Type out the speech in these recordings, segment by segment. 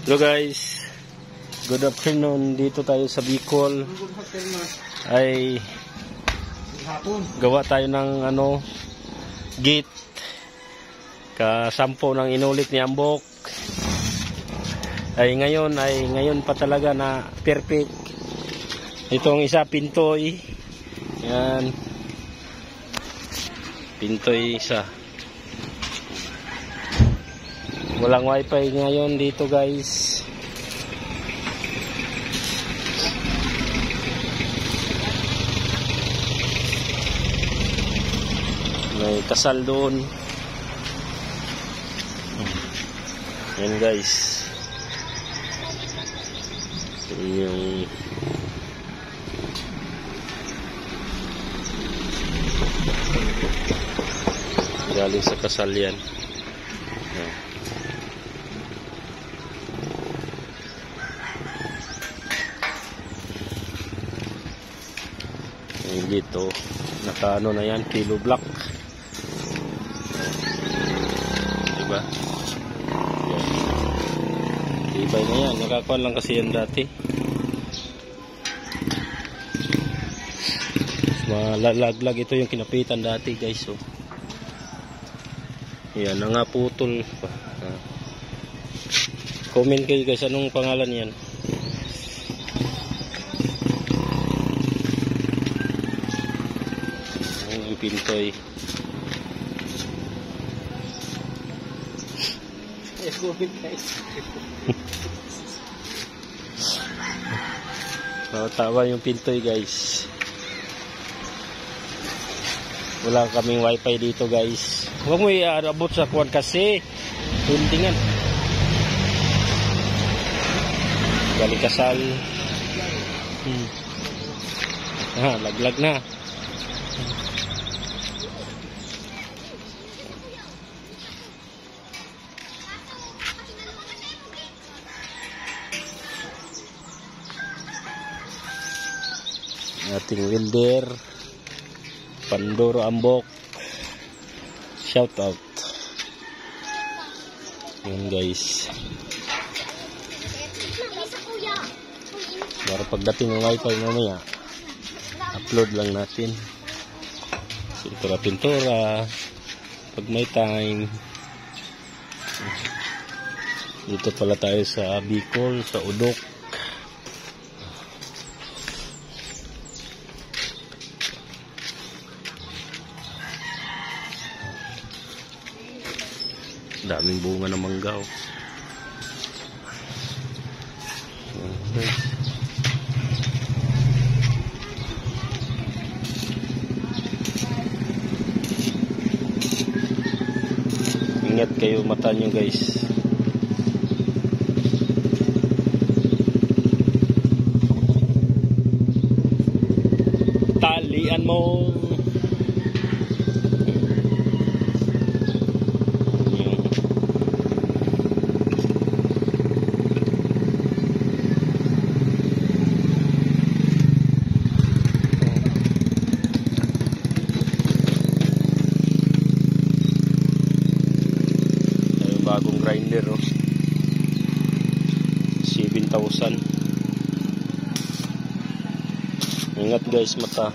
Hello guys, good afternoon. Dito tayo sa Bicol. Ay gawa tayo ng gate kasampo ng inulit ni Ambok. Ay ngayon pa talaga na perfect. Itong isa pintoy. Yan. Pintoy isa. Walang wifi ngayon dito guys. May kasal doon. Yan guys. Yung galing sa kasal yan. Dito naka na yan, kilo block, diba? Yan. Ibay na yan, nakakuan lang kasi yan dati. Malaglag ito yung kinapitan dati guys. So yan na nga, putol pa. Comment kayo guys, anong pangalan yan? Pintoy. Tawa yung pintoy guys. Wala kaming wifi dito guys. Huwag mo i-abot sa kuwan kasi pundingan. Galing kasal. Laglag na. Ating welder Pandoro Ambok, shout out. Yan guys, para pagdating ng wifi mamaya upload lang natin. Pintura pag may time. Dito pala tayo sa Bicol, sa Udok. Daming bunga ng manggaw. Ingat kayo mata nyo guys. Talian mo. Bagong grinder 7,000. Ingat guys mata.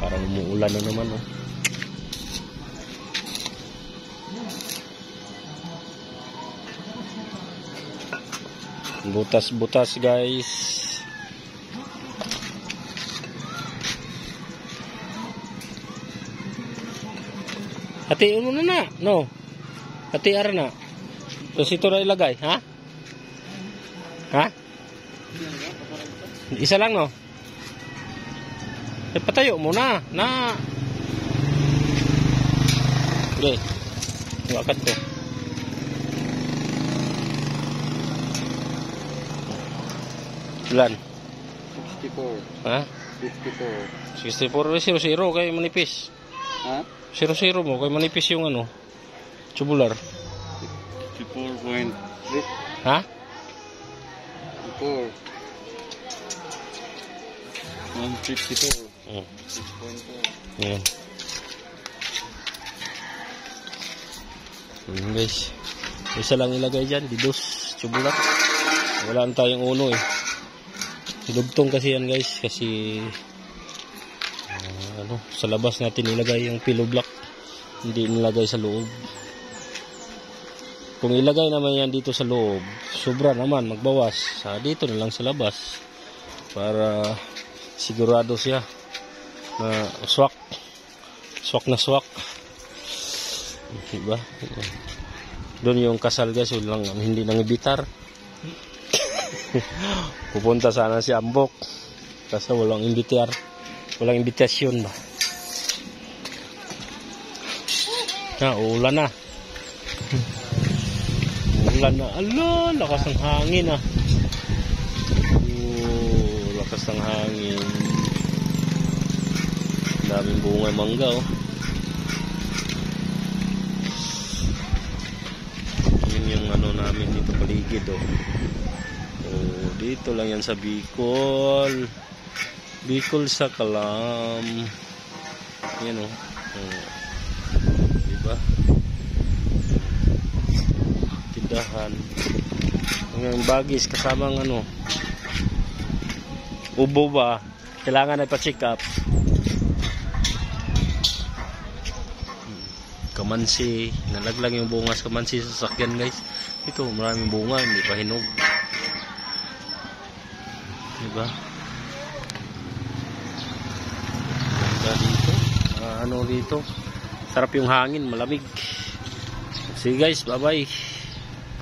Parang umuulan na naman Butas-butas guys. Hati mo na no. Hati ara na. Tapos ito na ilagay, ha? Ha? Isa lang no. Patayo mo na. Okay. Wakat ko. Ilan? 64. Ha? 54. 64. 00 kay manipis. Ha? 00 mo kay manipis yung tubular. 54.3. Ha? 4. 154. Oh. 6.4. Ayan. Guys. Isa lang ilagay dyan. Didos. Tubular. Wala na tayong uno eh. Dugtong kasi yan guys. Kasi sa labas natin ilagay yung pillow block. Hindi nilagay sa loob. Kung ilagay naman yan dito sa loob, sobra naman, magbawas. Dito na lang sa labas. Para sigurado siya na swak. Swak na swak. Diba? Doon yung kasal guys, hindi nang ibitar. Pupunta sana si Ambok. Kasi walang imbitar. Walang imbitasyon ba? Ulan na. Ulan na. Ala, lakas ng hangin ah. Lakas ng hangin. Daming bunga mangga oh. Yun yung namin dito paligid oh. Dito lang yan sa Bicol. Bicol sa Kalam. Yan oh. Diba? Tindahan. Ang bagis kasamang ubo ba? Kailangan ay pa-check up. Kamansi. Nalaglag yung bungas kamansi sa sasakyan guys. Ito maraming bunga. Hindi pa hinog. Diba? Dito. Dito. Sarap yung hangin, malamig. Sige guys, bye bye.